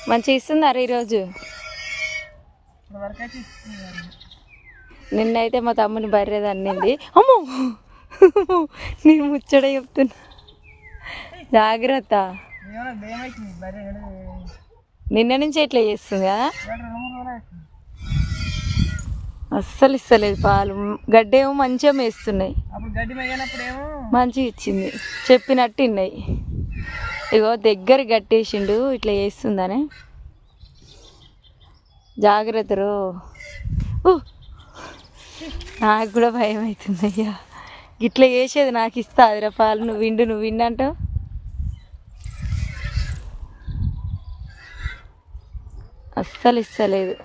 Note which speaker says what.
Speaker 1: మంచిగా ఇస్తుందారా ఈరోజు? నిన్నైతే మా తమ్ముని బర్రెది అన్నింది. అమ్మో నేను ముచ్చట చెప్తున్నా, జాగ్రత్త. నిన్న నుంచి ఎట్లా చేస్తుంది కదా, అస్సలు ఇస్తలేదు పాలు. గడ్డేమో మంచిగా మేస్తున్నాయి, మంచిగా ఇచ్చింది, చెప్పినట్టు ఇన్నాయి. ఇగో దగ్గర గట్టేసిండు, ఇట్లా చేస్తుందని జాగ్రత్త రో. నాకు కూడా భయం అవుతుంది అయ్యా, ఇట్లా చేసేది నాకు ఇస్తా అదిరా పాలు, నువ్వు విండంటావు. అస్సలు ఇస్తలేదు.